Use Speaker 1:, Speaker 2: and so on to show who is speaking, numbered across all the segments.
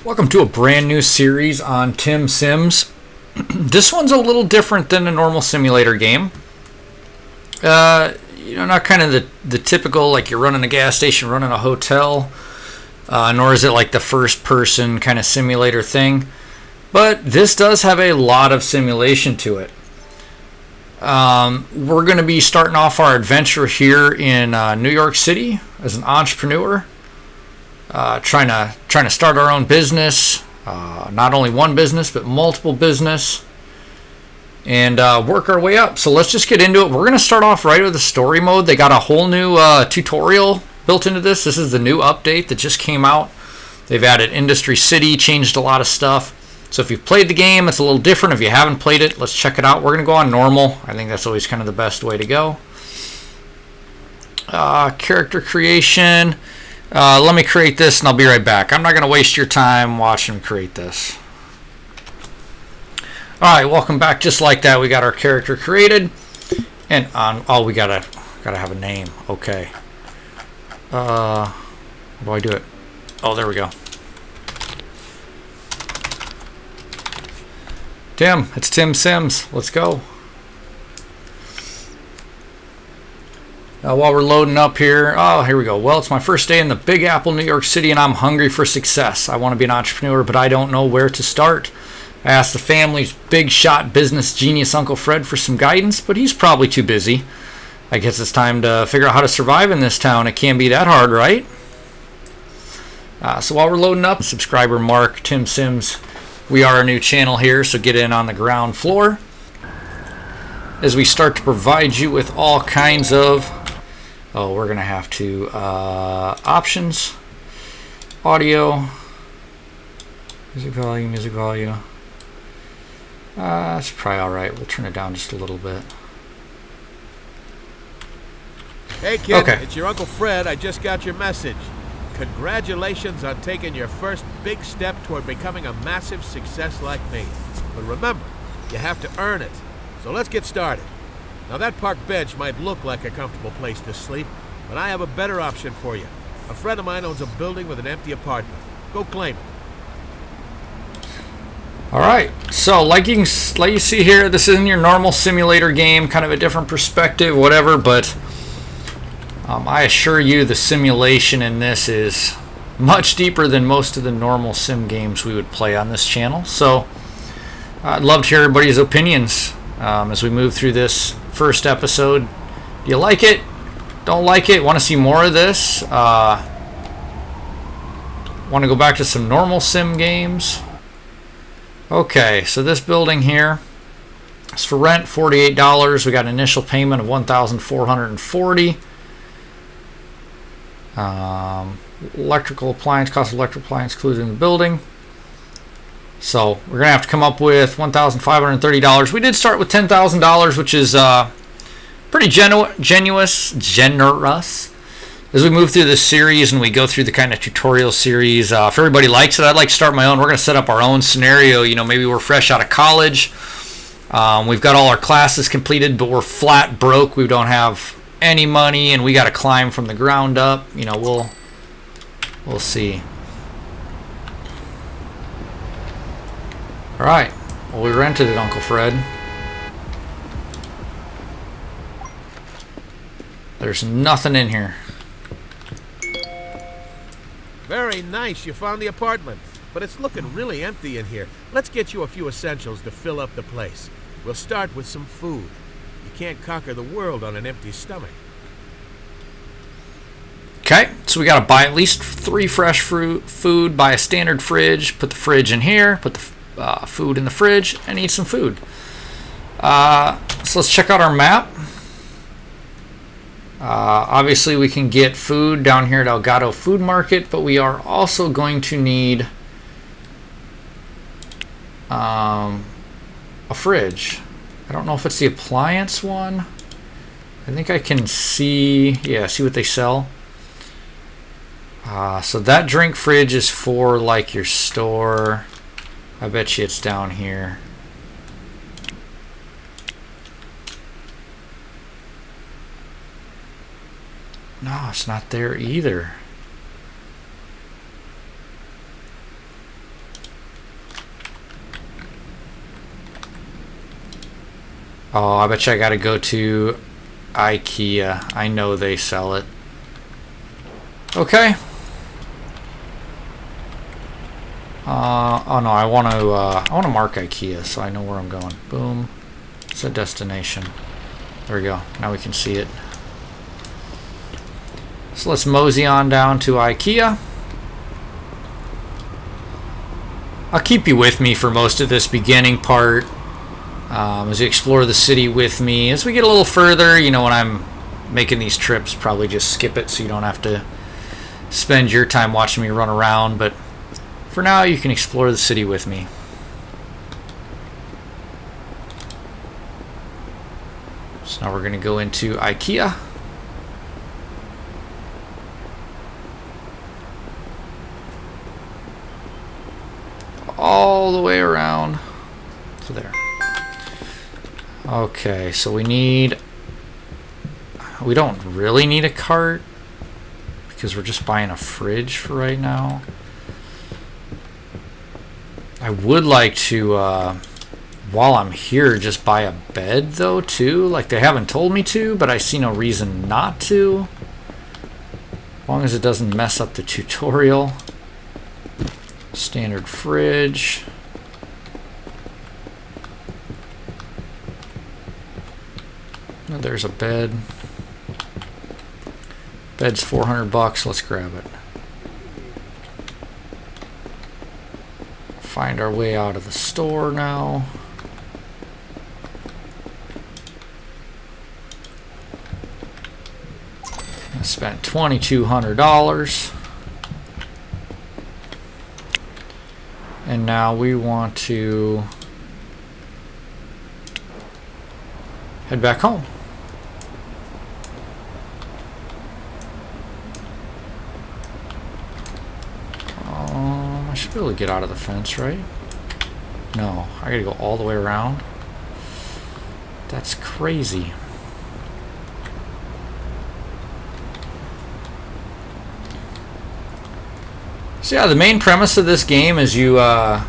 Speaker 1: Welcome to a brand new series on Tim Sims. This one's a little different than a normal simulator game. Not kind of the typical, like you're running a gas station, running a hotel, nor is it like the first person kind of simulator thing. But this does have a lot of simulation to it. We're going to be starting off our adventure here in New York City as an entrepreneur. Trying to start our own business, not only one business but multiple business, and work our way up. So let's just get into it. We're going to start off right with the story mode. They got a whole new tutorial built into this. This is the new update that just came out. They've added Industry City, changed a lot of stuff. So if you've played the game, it's a little different. If you haven't played it, let's check it out. We're going to go on normal. I think that's always kind of the best way to go. Character creation. Let me create this and I'll be right back. I'm not going to waste your time watching me create this. Alright, welcome back. Just like that, we got our character created. And we gotta have a name. Okay. How do I do it? Oh, there we go. Tim, it's Tim Sims. Let's go. While we're loading up here, here we go. Well, it's my first day in the Big Apple, New York City, and I'm hungry for success. I want to be an entrepreneur, but I don't know where to start. I asked the family's big shot business genius Uncle Fred for some guidance, but he's probably too busy. I guess it's time to figure out how to survive in this town. It can't be that hard, right? So while we're loading up, subscriber Mark, Tim Sims, we are a new channel here, so get in on the ground floor as we start to provide you with all kinds of... Oh, we're going to have to, options, audio, music value. That's probably all right. We'll turn it down just a little bit.
Speaker 2: Hey, kid, okay. It's your Uncle Fred. I just got your message. Congratulations on taking your first big step toward becoming a massive success like me. But remember, you have to earn it. So let's get started. Now that park bench might look like a comfortable place to sleep, but I have a better option for you. A friend of mine owns a building with an empty apartment. Go claim it.
Speaker 1: Alright, so like you see here, this isn't your normal simulator game, kind of a different perspective, whatever, but I assure you the simulation in this is much deeper than most of the normal sim games we would play on this channel. So I'd love to hear everybody's opinions as we move through this first episode. Do you like it? Don't like it? Want to see more of this? Want to go back to some normal sim games? Okay, so this building here is for rent, $48. We got an initial payment of $1,440. Electrical appliance, cost of electrical appliance included in the building. So we're going to have to come up with $1,530. We did start with $10,000, which is pretty generous as we move through this series and we go through the kind of tutorial series. If everybody likes it, I'd like to start my own. We're going to set up our own scenario. Maybe we're fresh out of college. We've got all our classes completed, but we're flat broke. We don't have any money, and we got to climb from the ground up. We'll see. All right. Well, we rented it, Uncle Fred. There's nothing in here.
Speaker 2: Very nice. You found the apartment. But it's looking really empty in here. Let's get you a few essentials to fill up the place. We'll start with some food. You can't conquer the world on an empty stomach.
Speaker 1: Okay, so we got to buy at least 3 fresh food, buy a standard fridge, put the fridge in here, put the food in the fridge, and eat some food. So let's check out our map. Obviously we can get food down here at Elgato Food Market, but we are also going to need a fridge. I don't know if it's the appliance one. I think I can see what they sell. So that drink fridge is for like your store. I bet you it's down here. No, it's not there either. Oh, I bet you I gotta go to IKEA. I know they sell it. Okay. Oh no, I want to mark IKEA so I know where I'm going. Boom. Set destination. There we go. Now we can see it. So let's mosey on down to IKEA. I'll keep you with me for most of this beginning part as you explore the city with me. As we get a little further, you know, when I'm making these trips, probably just skip it so you don't have to spend your time watching me run around. But for now, you can explore the city with me. So now we're going to go into IKEA. All the way around to there. Okay, so we don't really need a cart because we're just buying a fridge for right now. I would like to, while I'm here, just buy a bed though too. Like they haven't told me to, but I see no reason not to. As long as it doesn't mess up the tutorial. Standard fridge. Oh, there's a bed. Bed's $400. Let's grab it. Find our way out of the store now. I spent $2,200. And now we want to head back home. I should be able to get out of the fence, right? No, I gotta go all the way around. That's crazy. So yeah, the main premise of this game is you got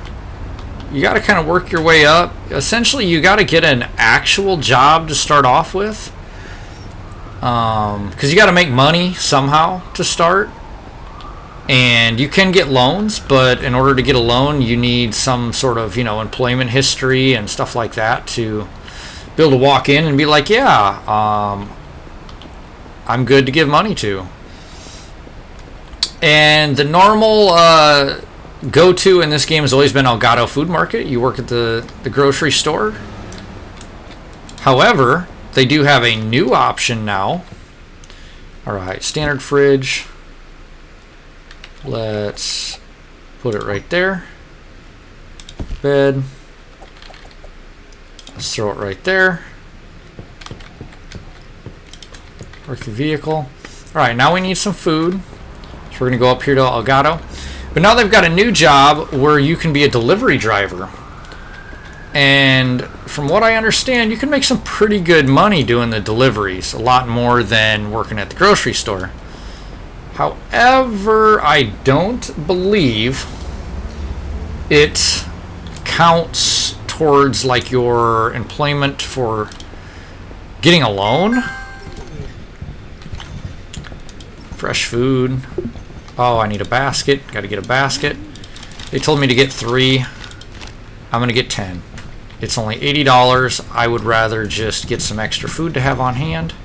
Speaker 1: to kind of work your way up. Essentially, you got to get an actual job to start off with, because you got to make money somehow to start. And you can get loans, but in order to get a loan, you need some sort of, you know, employment history and stuff like that to be able to walk in and be like, yeah, I'm good to give money to. And the normal go-to in this game has always been Elgato Food Market. You work at the grocery store. However, they do have a new option now. Alright, standard fridge. Let's put it right there. Bed. Let's throw it right there. Work the vehicle. Alright, now we need some food. So we're going to go up here to Elgato. But now they've got a new job where you can be a delivery driver. And from what I understand, you can make some pretty good money doing the deliveries. A lot more than working at the grocery store. However, I don't believe it counts towards like your employment for getting a loan. Fresh food. Oh, I need a basket. Got to get a basket. They told me to get 3. I'm going to get 10. It's only $80. I would rather just get some extra food to have on hand.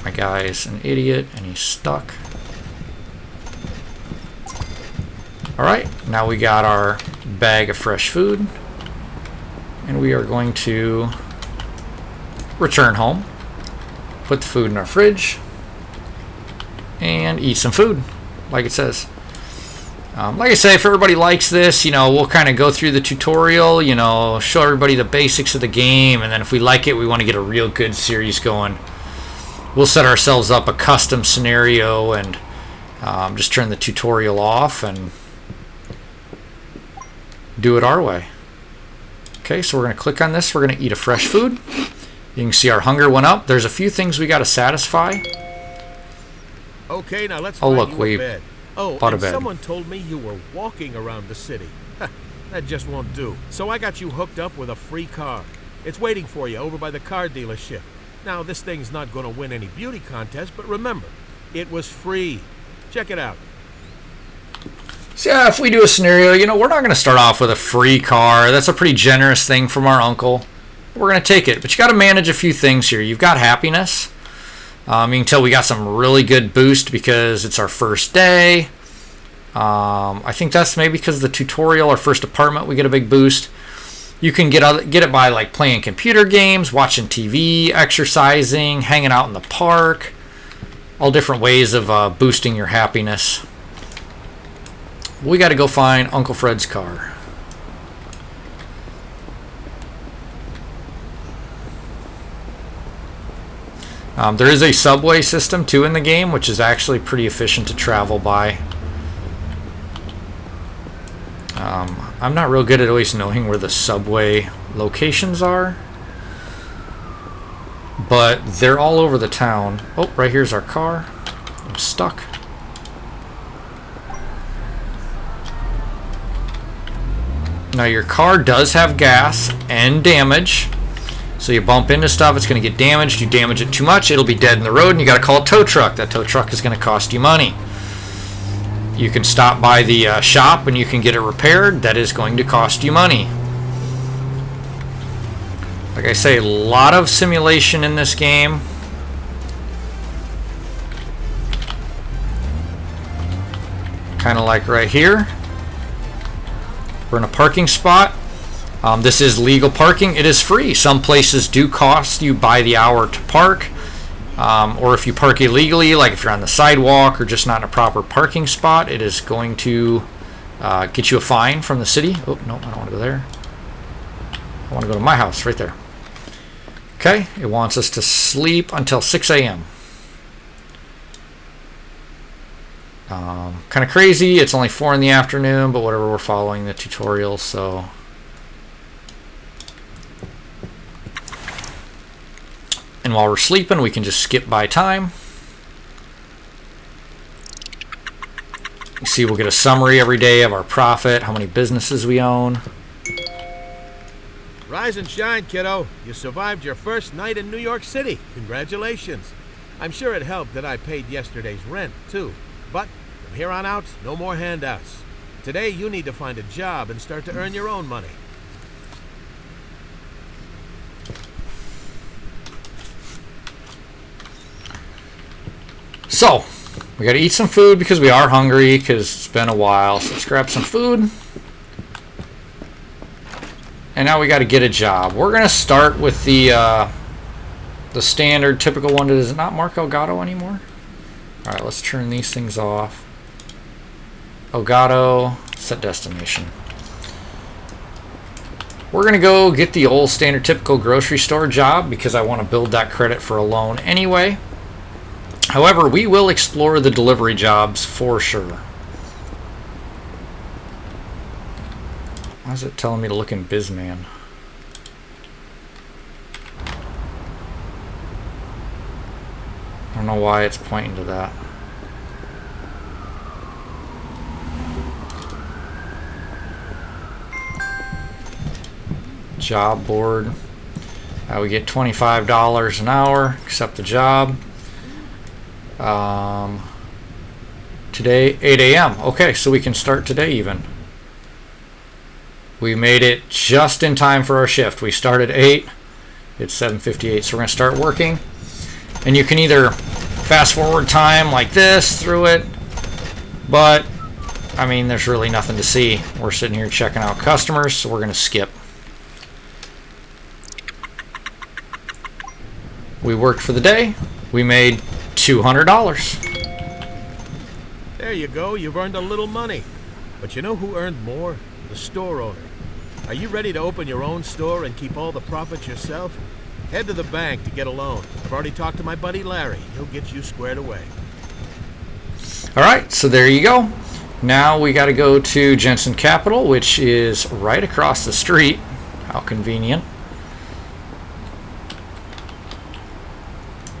Speaker 1: My guy's an idiot and he's stuck. Alright, now we got our bag of fresh food. And we are going to return home. Put the food in our fridge. And eat some food, like it says. Like I say, if everybody likes this, you know, we'll kind of go through the tutorial, you know, show everybody the basics of the game, and then if we like it, we want to get a real good series going. We'll set ourselves up a custom scenario and just turn the tutorial off and do it our way. Okay, so we're going to click on this. We're going to eat a fresh food. You can see our hunger went up. There's a few things we got to satisfy.
Speaker 2: Okay, now let's
Speaker 1: oh,
Speaker 2: find
Speaker 1: look,
Speaker 2: you
Speaker 1: we
Speaker 2: a bed. Oh,
Speaker 1: bought a
Speaker 2: and
Speaker 1: bed.
Speaker 2: Someone told me you were walking around the city. That just won't do. So I got you hooked up with a free car. It's waiting for you over by the car dealership. Now, this thing's not going to win any beauty contest, but remember, it was free. Check it out.
Speaker 1: So yeah, if we do a scenario, you know, we're not going to start off with a free car. That's a pretty generous thing from our uncle. We're going to take it. But you got to manage a few things here. You've got happiness. You can tell we got some really good boost because it's our first day. I think that's maybe because of the tutorial, our first apartment, we get a big boost. You can get it by like playing computer games, watching TV, exercising, hanging out in the park. All different ways of boosting your happiness. We got to go find Uncle Fred's car. There is a subway system too in the game, which is actually pretty efficient to travel by. I'm not real good at always knowing where the subway locations are, but they're all over the town. Oh, right here's our car. I'm stuck. Now your car does have gas and damage, so you bump into stuff, it's going to get damaged. You damage it too much, it'll be dead in the road, and you got to call a tow truck. That tow truck is going to cost you money. You can stop by the shop and you can get it repaired. That is going to cost you money. Like I say, a lot of simulation in this game. Kind of like right here. We're in a parking spot. This is legal parking. It is free. Some places do cost you by the hour to park. Or if you park illegally, like if you're on the sidewalk or just not in a proper parking spot, it is going to get you a fine from the city. Oh, no, I don't want to go there. I want to go to my house right there. Okay, it wants us to sleep until 6 a.m. Kind of crazy. It's only 4 in the afternoon, but whatever, we're following the tutorial, so... And while we're sleeping, we can just skip by time. You see, we'll get a summary every day of our profit, how many businesses we own.
Speaker 2: Rise and shine, kiddo. You survived your first night in New York City. Congratulations. I'm sure it helped that I paid yesterday's rent, too. But from here on out, no more handouts. Today, you need to find a job and start to earn your own money.
Speaker 1: So, we got to eat some food because we are hungry because it's been a while. So let's grab some food. And now we got to get a job. We're going to start with the standard, typical one. Does it not mark Elgato anymore? All right, let's turn these things off. Elgato, set destination. We're going to go get the old standard, typical grocery store job because I want to build that credit for a loan anyway. However, we will explore the delivery jobs for sure. Why is it telling me to look in BizMan? I don't know why it's pointing to that. Job board. We get $25 an hour, accept the job. Today 8 a.m. Okay, so we can start today even. We made it just in time for our shift. We started 8. It's 7:58, so we're going to start working. And you can either fast forward time like this through it, but I mean, there's really nothing to see. We're sitting here checking out customers, so we're going to skip. We worked for the day. We made $200.
Speaker 2: There you go. You've earned a little money. But you know who earned more? The store owner. Are you ready to open your own store and keep all the profits yourself? Head to the bank to get a loan. I've already talked to my buddy Larry. He'll get you squared away.
Speaker 1: All right, so there you go. Now we got to go to Jensen Capital, which is right across the street. How convenient.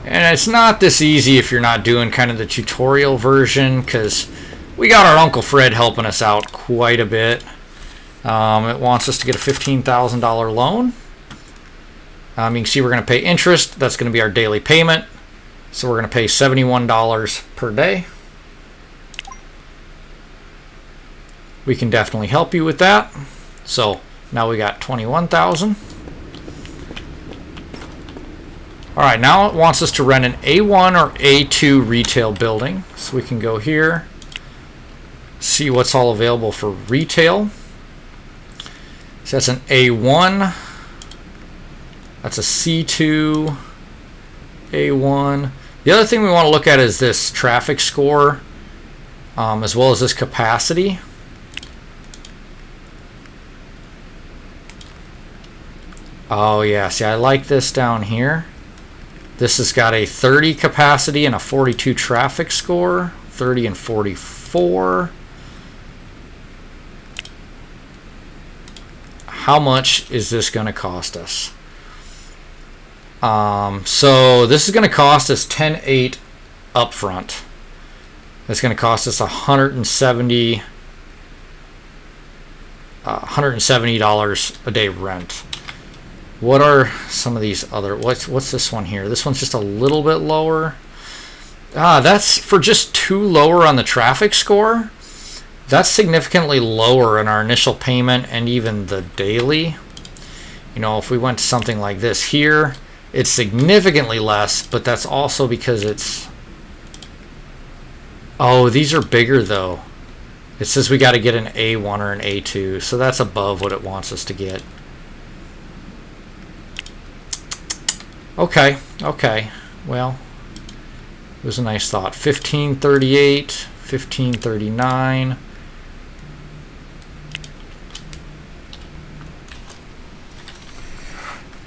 Speaker 1: And it's not this easy if you're not doing kind of the tutorial version, because we got our Uncle Fred helping us out quite a bit. It wants us to get a $15,000 loan. You can see we're going to pay interest. That's going to be our daily payment. So we're going to pay $71 per day. We can definitely help you with that. So now we got 21,000. All right, now it wants us to rent an A1 or A2 retail building. So we can go here, see what's all available for retail. So that's an A1. That's a C2, A1. The other thing we want to look at is this traffic score, as well as this capacity. Oh yeah, see, I like this down here. This has got a 30 capacity and a 42 traffic score, 30 and 44. How much is this going to cost us? So this is going to cost us $10,800 up front. It's going to cost us $170 a day rent. What are some of these other, what's this one here? This one's just a little bit lower. That's for just too lower on the traffic score. That's significantly lower in our initial payment and even the daily. You know, if we went to something like this here, it's significantly less, but that's also because it's, oh, these are bigger though. It says we got to get an A1 or an A2, so that's above what it wants us to get. Okay, well, it was a nice thought. 1538, 1539.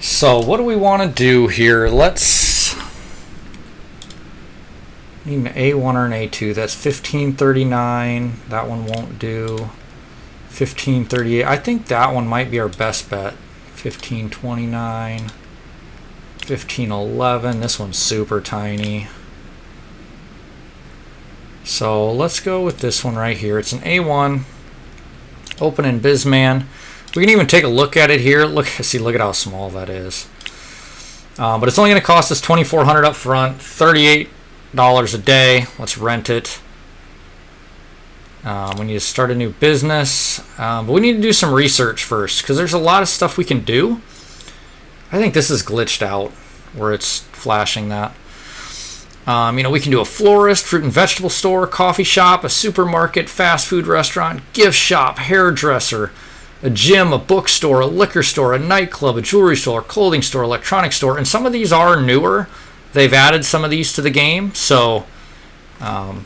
Speaker 1: So what do we want to do here? Let's need an A1 or an A2. That's 1539. That one won't do. 1538. I think that one might be our best bet. 1529. 1511. This one's super tiny. So let's go with this one right here. It's an A1. Open in BizMan. We can even take a look at it here. Look at how small that is. But it's only going to cost us $2,400 up front, $38 a day. Let's rent it. We need to start a new business, but we need to do some research first because there's a lot of stuff we can do. I think this is glitched out where it's flashing that. You know, we can do a florist, fruit and vegetable store, coffee shop, a supermarket, fast food restaurant, gift shop, hairdresser, a gym, a bookstore, a liquor store, a nightclub, a jewelry store, clothing store, electronics store, and some of these are newer. They've added some of these to the game, so a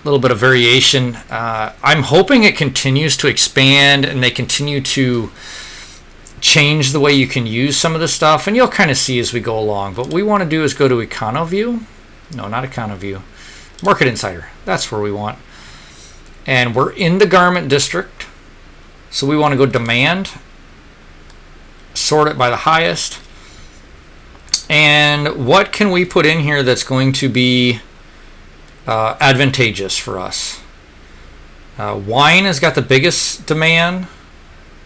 Speaker 1: little bit of variation. I'm hoping it continues to expand and they continue to change the way you can use some of the stuff, and you'll kind of see as we go along. But what we want to do is go to EconoView. No, not EconoView. Market Insider. That's where we want. And we're in the garment district. So we want to go demand, sort it by the highest. And what can we put in here that's going to be advantageous for us? Wine has got the biggest demand.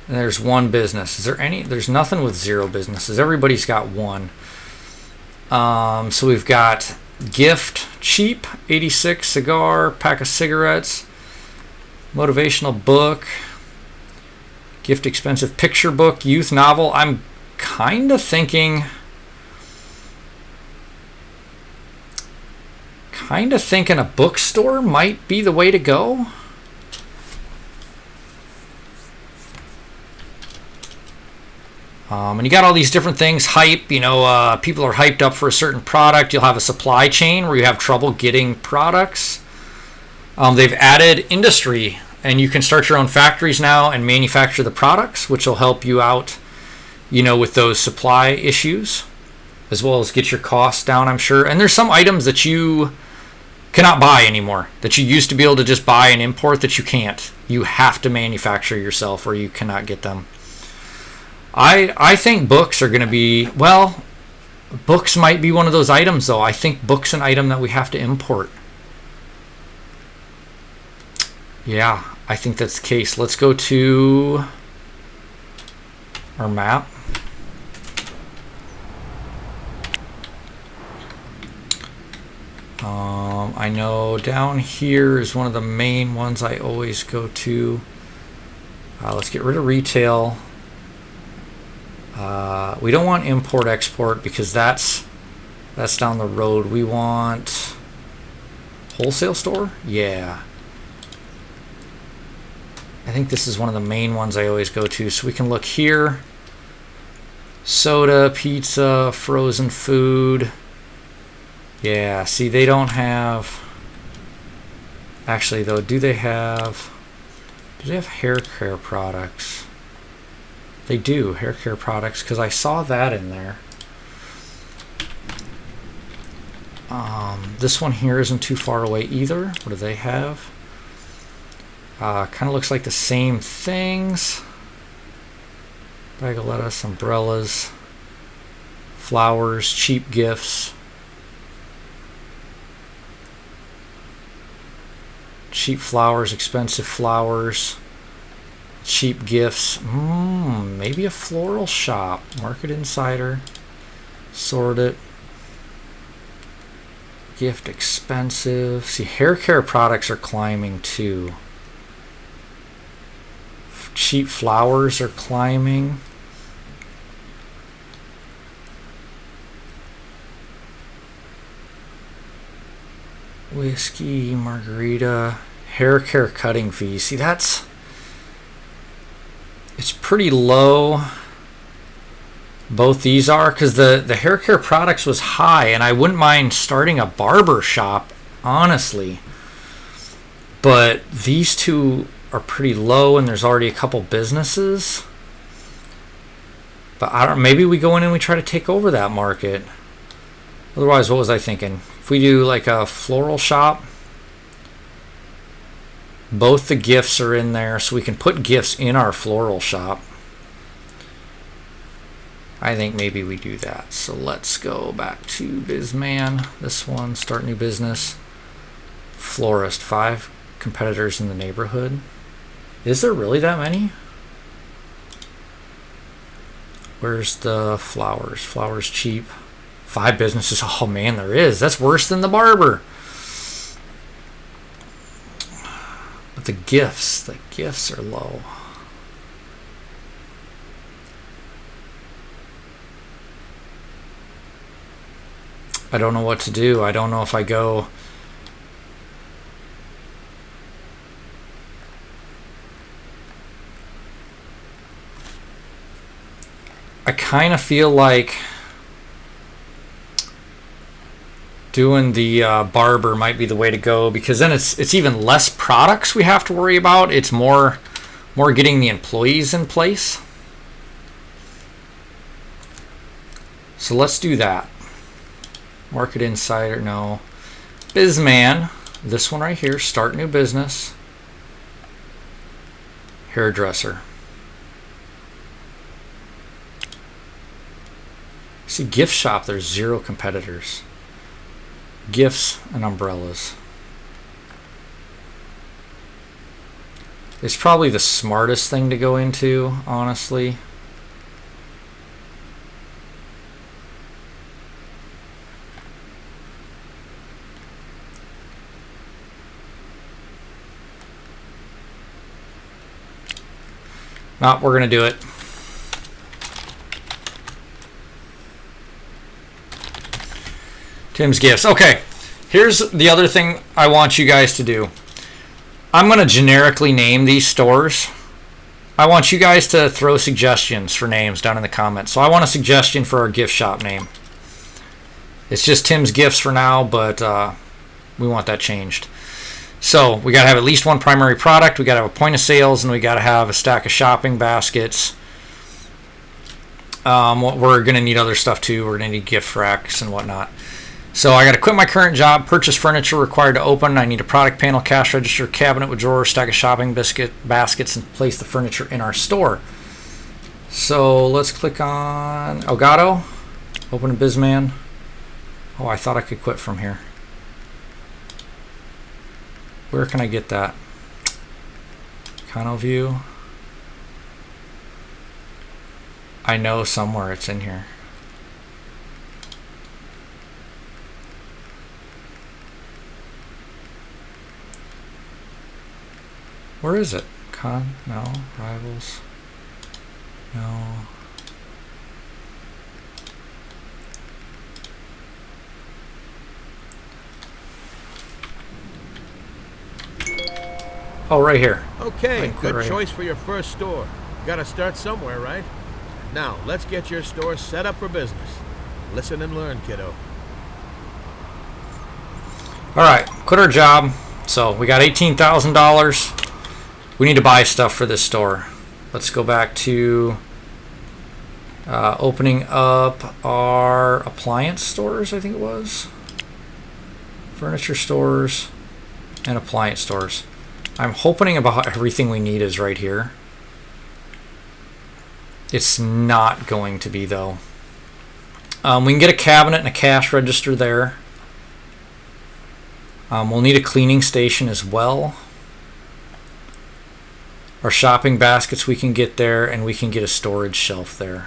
Speaker 1: And there's one business. Is there any? There's nothing with zero businesses. Everybody's got one. So we've got gift, cheap, 86, cigar, pack of cigarettes, motivational book, gift expensive, picture book, youth novel. I'm kind of thinking a bookstore might be the way to go. And you got all these different things, hype, you know, people are hyped up for a certain product. You'll have a supply chain where you have trouble getting products. They've added industry, and you can start your own factories now and manufacture the products, which will help you out, you know, with those supply issues, as well as get your costs down, I'm sure. And there's some items that you cannot buy anymore, that you used to be able to just buy and import, that you can't. You have to manufacture yourself or you cannot get them. I think books are going to be, well, books might be one of those items, though. I think books an item that we have to import. Yeah, I think that's the case. Let's go to our map. I know down here is one of the main ones I always go to. Let's get rid of retail. We don't want import-export because that's down the road. We want wholesale store? Yeah. I think this is one of the main ones I always go to. So we can look here. Soda, pizza, frozen food. Yeah, see, they don't have... Actually, though, do they have hair care products? They do, hair care products, because I saw that in there. This one here isn't too far away either. What do they have? Kind of looks like the same things. Bag of lettuce, umbrellas, flowers, cheap gifts. Cheap flowers, expensive flowers, cheap gifts. Maybe a floral shop. Market Insider. Sort it. Gift expensive. See, hair care products are climbing too. Cheap flowers are climbing. Whiskey, margarita, hair care cutting fees. See, it's pretty low. Both these are, because the hair care products was high, and I wouldn't mind starting a barber shop, honestly. But these two are pretty low, and there's already a couple businesses. But I don't. Maybe we go in and we try to take over that market. Otherwise, what was I thinking? If we do like a floral shop, both the gifts are in there, so we can put gifts in our floral shop. I think maybe we do that. So let's go back to Bizman. This one, start new business. Florist, 5 competitors in the neighborhood. Is there really that many? Where's the flowers? Flowers cheap. 5 businesses. Oh man, there is. That's worse than the barber. But the gifts are low. I don't know what to do. I don't know if I go... I kind of feel like doing the barber might be the way to go, because then it's even less products we have to worry about. It's more getting the employees in place. So let's do that. Market Insider, no. Bizman, this one right here, start new business. Hairdresser. See, gift shop, there's 0 competitors. Gifts and umbrellas. It's probably the smartest thing to go into, honestly. No, we're going to do it. Tim's Gifts. Okay, here's the other thing I want you guys to do. I'm going to generically name these stores. I want you guys to throw suggestions for names down in the comments. So I want a suggestion for our gift shop name. It's just Tim's Gifts for now, but we want that changed. So we got to have at least one primary product. We got to have a point of sales, and we got to have a stack of shopping baskets. We're going to need other stuff too. We're going to need gift racks and whatnot. So I got to quit my current job, purchase furniture required to open. I need a product panel, cash register, cabinet with drawers, stack of shopping baskets, and place the furniture in our store. So let's click on Elgato, open a Bizman. Oh, I thought I could quit from here. Where can I get that? View. I know somewhere it's in here. Where is it? No. Rivals. No. Oh, right here.
Speaker 2: Okay, good choice for your first store. You gotta start somewhere, right? Now, let's get your store set up for business. Listen and learn, kiddo.
Speaker 1: Alright, quit our job. So, we got $18,000. We need to buy stuff for this store. Let's go back to opening up our appliance stores, I think it was. Furniture stores and appliance stores. I'm hoping about everything we need is right here. It's not going to be, though. We can get a cabinet and a cash register there. We'll need a cleaning station as well. Our shopping baskets we can get there, and we can get a storage shelf there.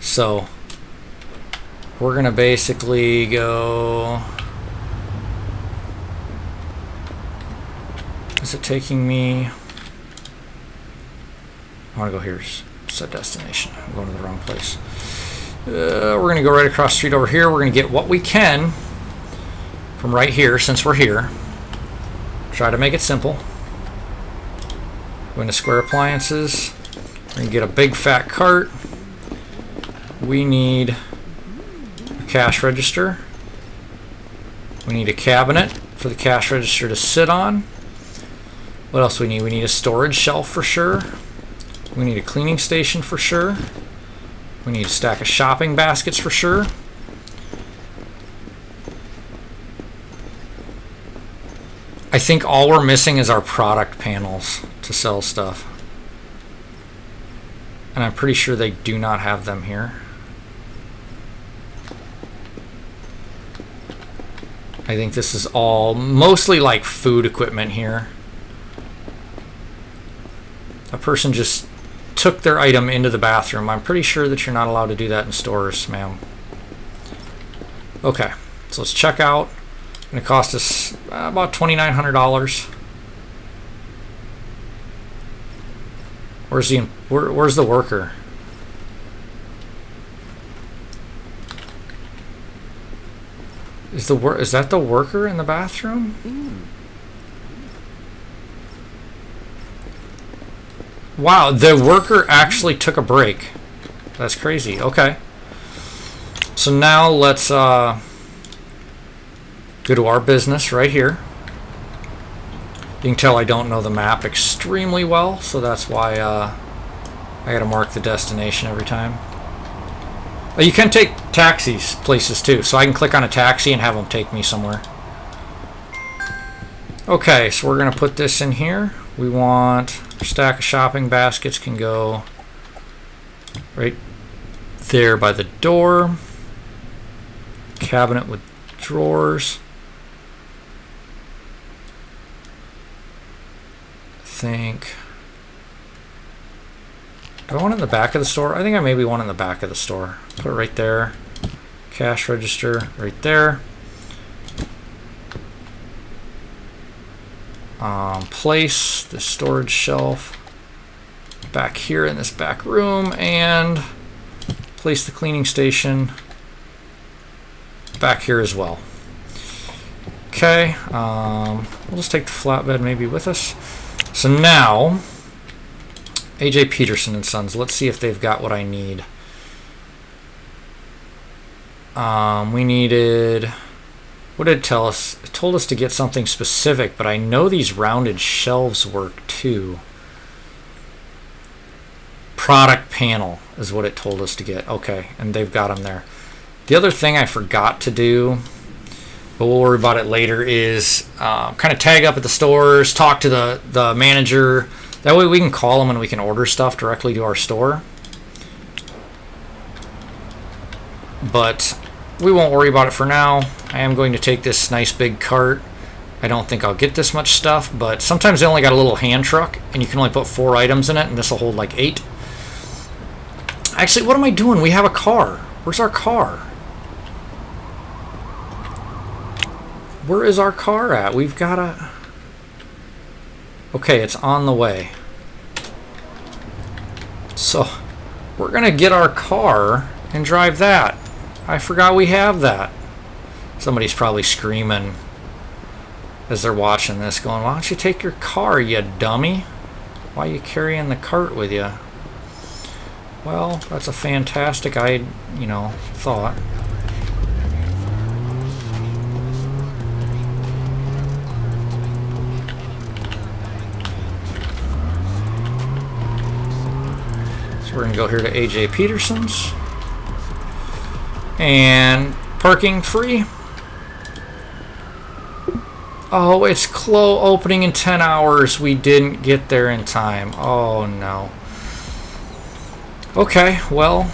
Speaker 1: So we're going to basically go... Is it taking me... I want to go here. Set destination. I'm going to the wrong place. We're going to go right across the street over here. We're going to get what we can from right here, since we're here. Try to make it simple. Go into Square Appliances. We're going to get a big fat cart. We need a cash register. We need a cabinet for the cash register to sit on. What else do we need? We need a storage shelf for sure. We need a cleaning station for sure. We need a stack of shopping baskets for sure. I think all we're missing is our product panels to sell stuff. And I'm pretty sure they do not have them here. I think this is all mostly like food equipment here. A person just took their item into the bathroom. I'm pretty sure that you're not allowed to do that in stores, ma'am. Okay, so let's check out. It's going to cost us about $2,900. Where's the worker? Is that the worker in the bathroom? Wow, the worker actually took a break. That's crazy. Okay. So now let's go to our business right here. You can tell I don't know the map extremely well, so that's why I got to mark the destination every time. You can take taxis places too, so I can click on a taxi and have them take me somewhere. Okay, so we're going to put this in here. We want a stack of shopping baskets can go right there by the door. Cabinet with drawers. Do I want it in the back of the store? I think I maybe want it in the back of the store. Put it right there. Cash register right there. Place the storage shelf back here in this back room, and place the cleaning station back here as well. Okay, we'll just take the flatbed maybe with us. So now, AJ Peterson and Sons, let's see if they've got what I need. We needed, what did it tell us? It told us to get something specific, but I know these rounded shelves work too. Product panel is what it told us to get. Okay, and they've got them there. The other thing I forgot to do, but we'll worry about it later, is kind of tag up at the stores, talk to the manager. That way we can call them and we can order stuff directly to our store. But we won't worry about it for now. I am going to take this nice big cart. I don't think I'll get this much stuff, but sometimes they only got a little hand truck and you can only put 4 items in it, and this will hold like 8. Actually, what am I doing? We have a car. Where's our car? Where is our car at? We've got a... Okay, it's on the way. So we're gonna get our car and drive that. I forgot we have that. Somebody's probably screaming as they're watching this, going, why don't you take your car, you dummy? Why are you carrying the cart with you? Well, that's a fantastic thought. So we're gonna go here to AJ Peterson's. And parking free. Oh, it's opening in 10 hours. We didn't get there in time. Oh no. Okay, well,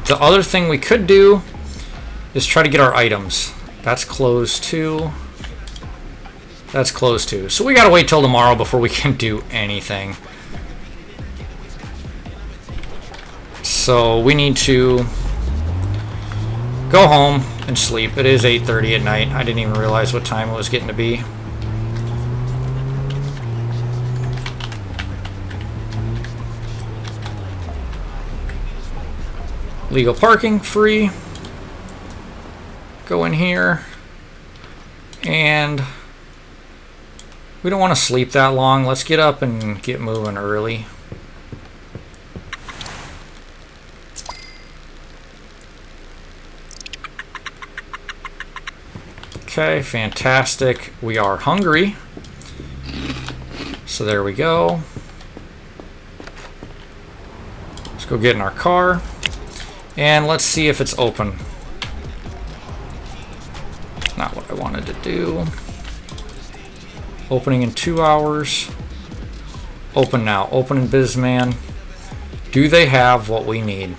Speaker 1: the other thing we could do is try to get our items. That's closed too. That's closed too. So we gotta wait till tomorrow before we can do anything. So we need to go home and sleep. It is 8:30 at night. I didn't even realize what time it was getting to be. Legal parking, free. Go in here. And we don't want to sleep that long. Let's get up and get moving early. Okay, fantastic. We are hungry. So there we go. Let's go get in our car. And let's see if it's open. Not what I wanted to do. Opening in 2 hours. Open now. Open in Bizman. Do they have what we need?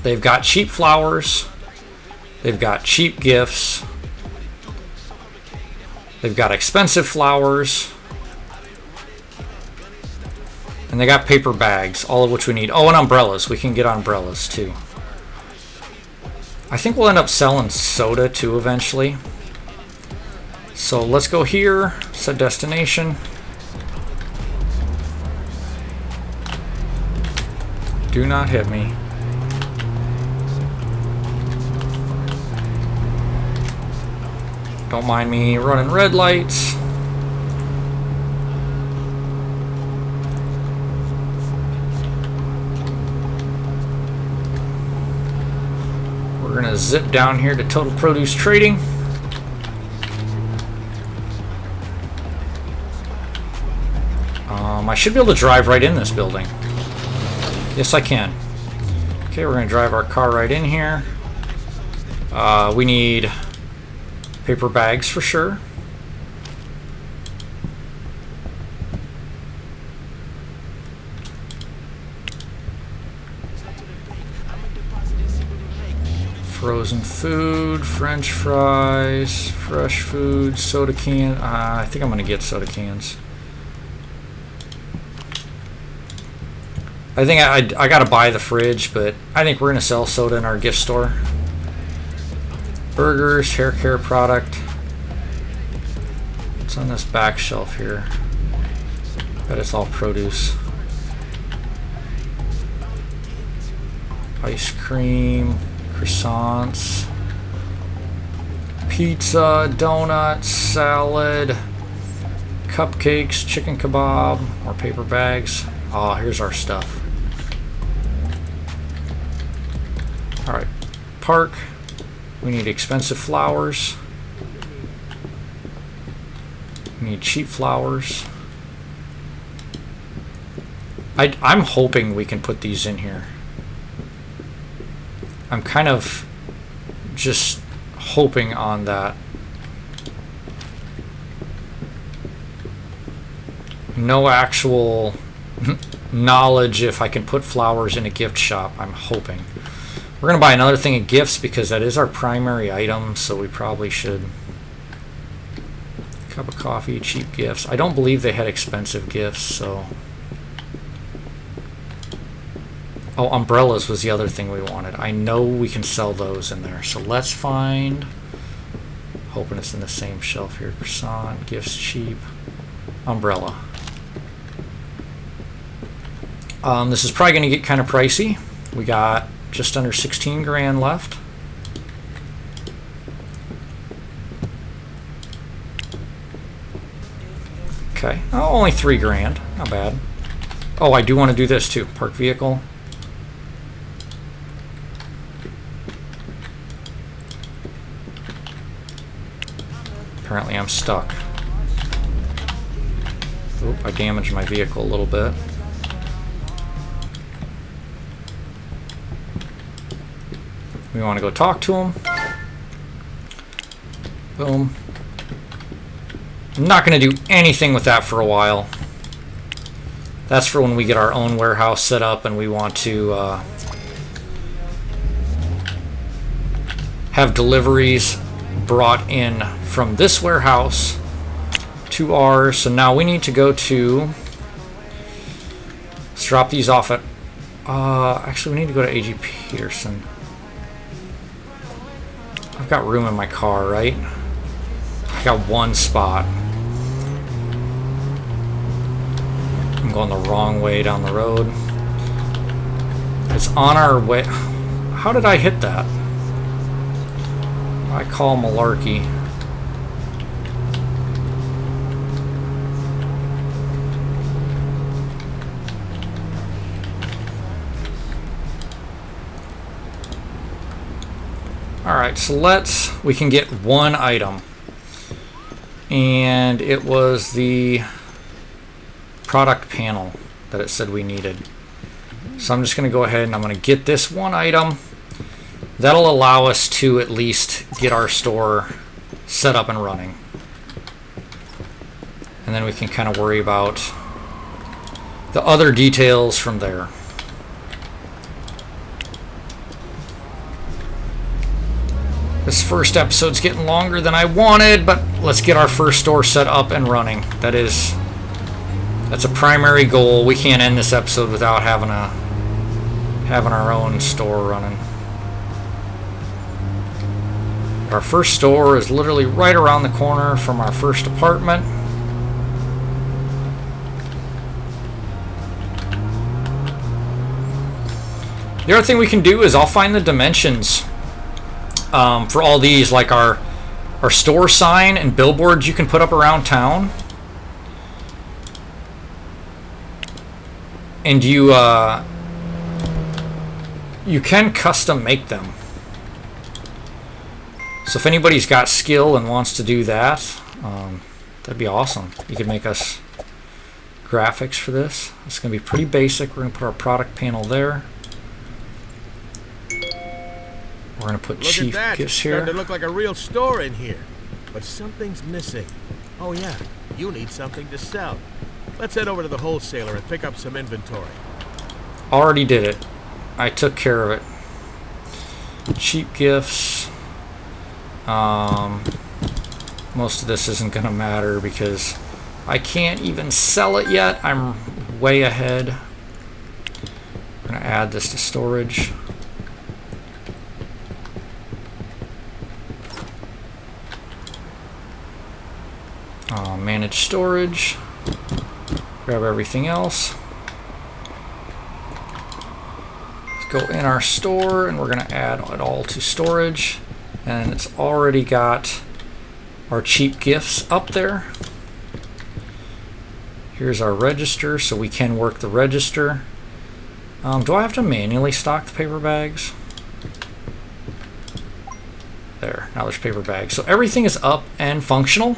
Speaker 1: They've got cheap flowers. They've got cheap gifts. They've got expensive flowers. And they got paper bags, all of which we need. Oh, and umbrellas. We can get umbrellas too. I think we'll end up selling soda too eventually. So let's go here, set destination. Do not hit me. Don't mind me running red lights. We're gonna zip down here to Total Produce Trading. I should be able to drive right in this building. Yes, I can. Okay, we're gonna drive our car right in here. We need paper bags for sure. Frozen food, French fries, fresh food, soda can. I think I'm gonna get soda cans. I think I gotta buy the fridge, but I think we're gonna sell soda in our gift store. Burgers, hair care product. What's on this back shelf here? Bet it's all produce. Ice cream, croissants, pizza, donuts, salad, cupcakes, chicken kebab, more paper bags. Oh, here's our stuff. Alright, park. We need expensive flowers. We need cheap flowers. I'm hoping we can put these in here. I'm kind of just hoping on that. No actual knowledge if I can put flowers in a gift shop. I'm hoping. We're going to buy another thing of gifts because that is our primary item, so we probably should. Cup of coffee, cheap gifts. I don't believe they had expensive gifts, so. Oh, umbrellas was the other thing we wanted. I know we can sell those in there, so let's find. hoping it's in the same shelf here. Croissant, gifts cheap, umbrella. This is probably going to get kind of pricey. We got just under 16 grand left. Okay, oh, only 3 grand, not bad. Oh, I do want to do this too. Park vehicle. Apparently I'm stuck. Oop, I damaged my vehicle a little bit. We want to go talk to him. Boom. I'm not going to do anything with that for a while. That's for when we get our own warehouse set up and we want to have deliveries brought in from this warehouse to ours. So now we need to go to, let's drop these off at, actually we need to go to A.G. Peterson. I've got room in my car, right? I got one spot. I'm going the wrong way down the road. It's on our way. How did I hit that? I call malarkey. Alright, so we can get one item. And it was the product panel that it said we needed. So I'm just going to go ahead and I'm going to get this one item. That'll allow us to at least get our store set up and running. And then we can kind of worry about the other details from there. This first episode's getting longer than I wanted, but let's get our first store set up and running. That's a primary goal. We can't end this episode without having our own store running. Our first store is literally right around the corner from our first apartment. The other thing we can do is I'll find the dimensions for all these, like our store sign and billboards you can put up around town. And you can custom make them. So if anybody's got skill and wants to do that, that'd be awesome. You could make us graphics for this. It's going to be pretty basic. We're going to put our product panel there. We're going to put Chief Gifts here.
Speaker 2: It's starting to look like a real store in here. But something's missing. Oh yeah, you need something to sell. Let's head over to the wholesaler and pick up some inventory.
Speaker 1: Already did it. I took care of it. Cheap gifts. Most of this isn't going to matter because I can't even sell it yet. I'm way ahead. I'm going to add this to storage. Manage storage. Grab everything else. Let's go in our store and we're going to add it all to storage. And it's already got our cheap gifts up there. Here's our register, so we can work the register. Do I have to manually stock the paper bags? There, now there's paper bags. So everything is up and functional.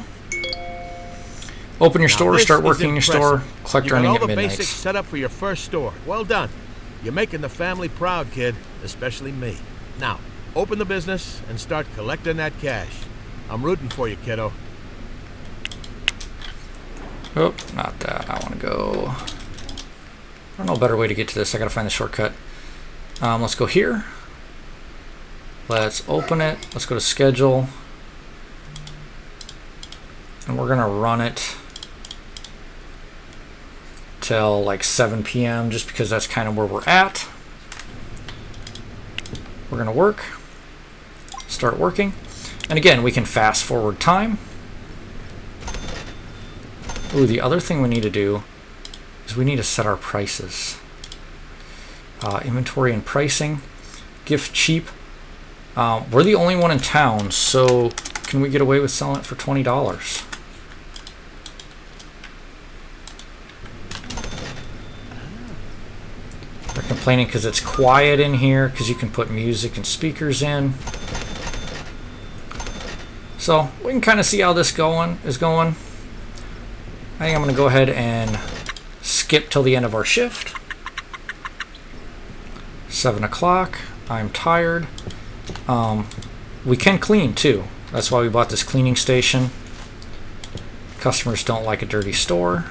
Speaker 1: Open your store, start working in your store, collect earning at midnight. You got all the basics
Speaker 2: set up for your first store. Well done. You're making the family proud, kid, especially me. Now, open the business and start collecting that cash. I'm rooting for you, kiddo.
Speaker 1: Oh, not that. I want to go... I don't know a better way to get to this. I got to find the shortcut. Let's go here. Let's open it. Let's go to schedule. And we're going to run it till like 7 p.m. just because that's kind of where we're at. We're going to work. Start working. And again, we can fast forward time. Ooh, the other thing we need to do is we need to set our prices. Inventory and pricing. Gift cheap. We're the only one in town, so can we get away with selling it for $20? They're complaining because it's quiet in here, because you can put music and speakers in. So we can kind of see how this is going. I think I'm going to go ahead and skip till the end of our shift. 7 o'clock. I'm tired. We can clean too. That's why we bought this cleaning station. Customers don't like a dirty store.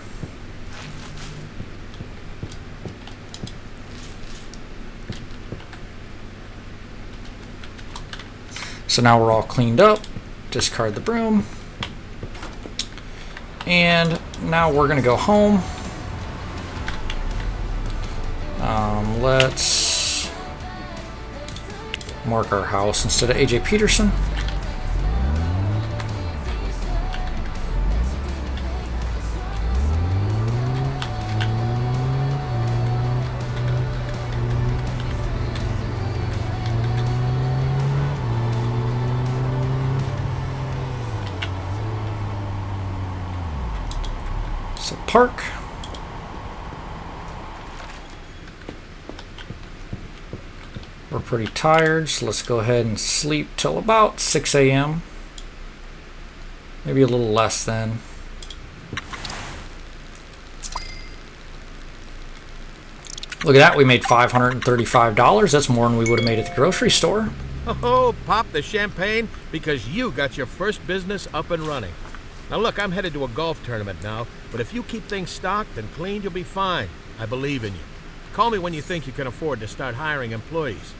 Speaker 1: So now we're all cleaned up. Discard the broom. And now we're going to go home. Let's mark our house instead of AJ Peterson. So park. We're pretty tired, so let's go ahead and sleep till about 6 a.m. Maybe a little less then. Look at that, we made $535. That's more than we would have made at the grocery store.
Speaker 2: Oh, pop the champagne because you got your first business up and running. Now look, I'm headed to a golf tournament now, but if you keep things stocked and cleaned, you'll be fine. I believe in you. Call me when you think you can afford to start hiring employees.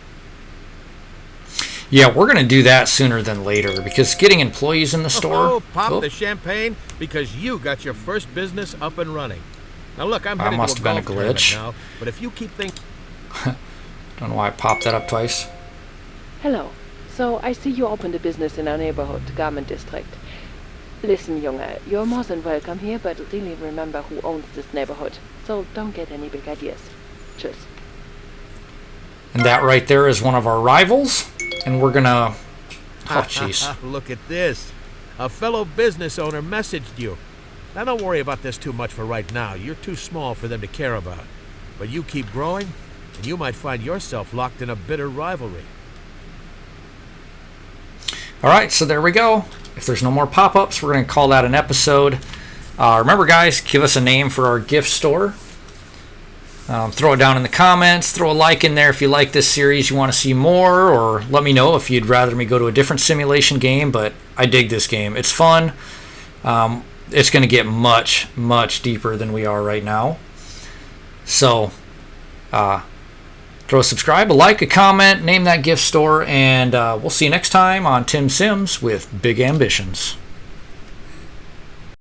Speaker 1: Yeah, we're going to do that sooner than later because getting employees in the store...
Speaker 2: Oh, pop the champagne because you got your first business up and running. Now look, I'm headed to a golf tournament now, but if you keep things...
Speaker 1: Don't know why I popped that up twice.
Speaker 3: Hello. So I see you opened a business in our neighborhood, Garment District. Listen, Junge, you're more than welcome here, but really remember who owns this neighborhood. So don't get any big ideas. Tschüss.
Speaker 1: And that right there is one of our rivals. And we're gonna... Oh, jeez.
Speaker 2: Look at this. A fellow business owner messaged you. Now don't worry about this too much for right now. You're too small for them to care about. But you keep growing, and you might find yourself locked in a bitter rivalry.
Speaker 1: Alright, so there we go. If there's no more pop-ups, we're going to call that an episode. Remember, guys, give us a name for our gift store. Throw it down in the comments. Throw a like in there if you like this series, you want to see more, or let me know if you'd rather me go to a different simulation game, but I dig this game. It's fun. It's going to get much, much deeper than we are right now. So, throw a subscribe, a like, a comment, name that gift store, and we'll see you next time on Tim Sims with Big Ambitions.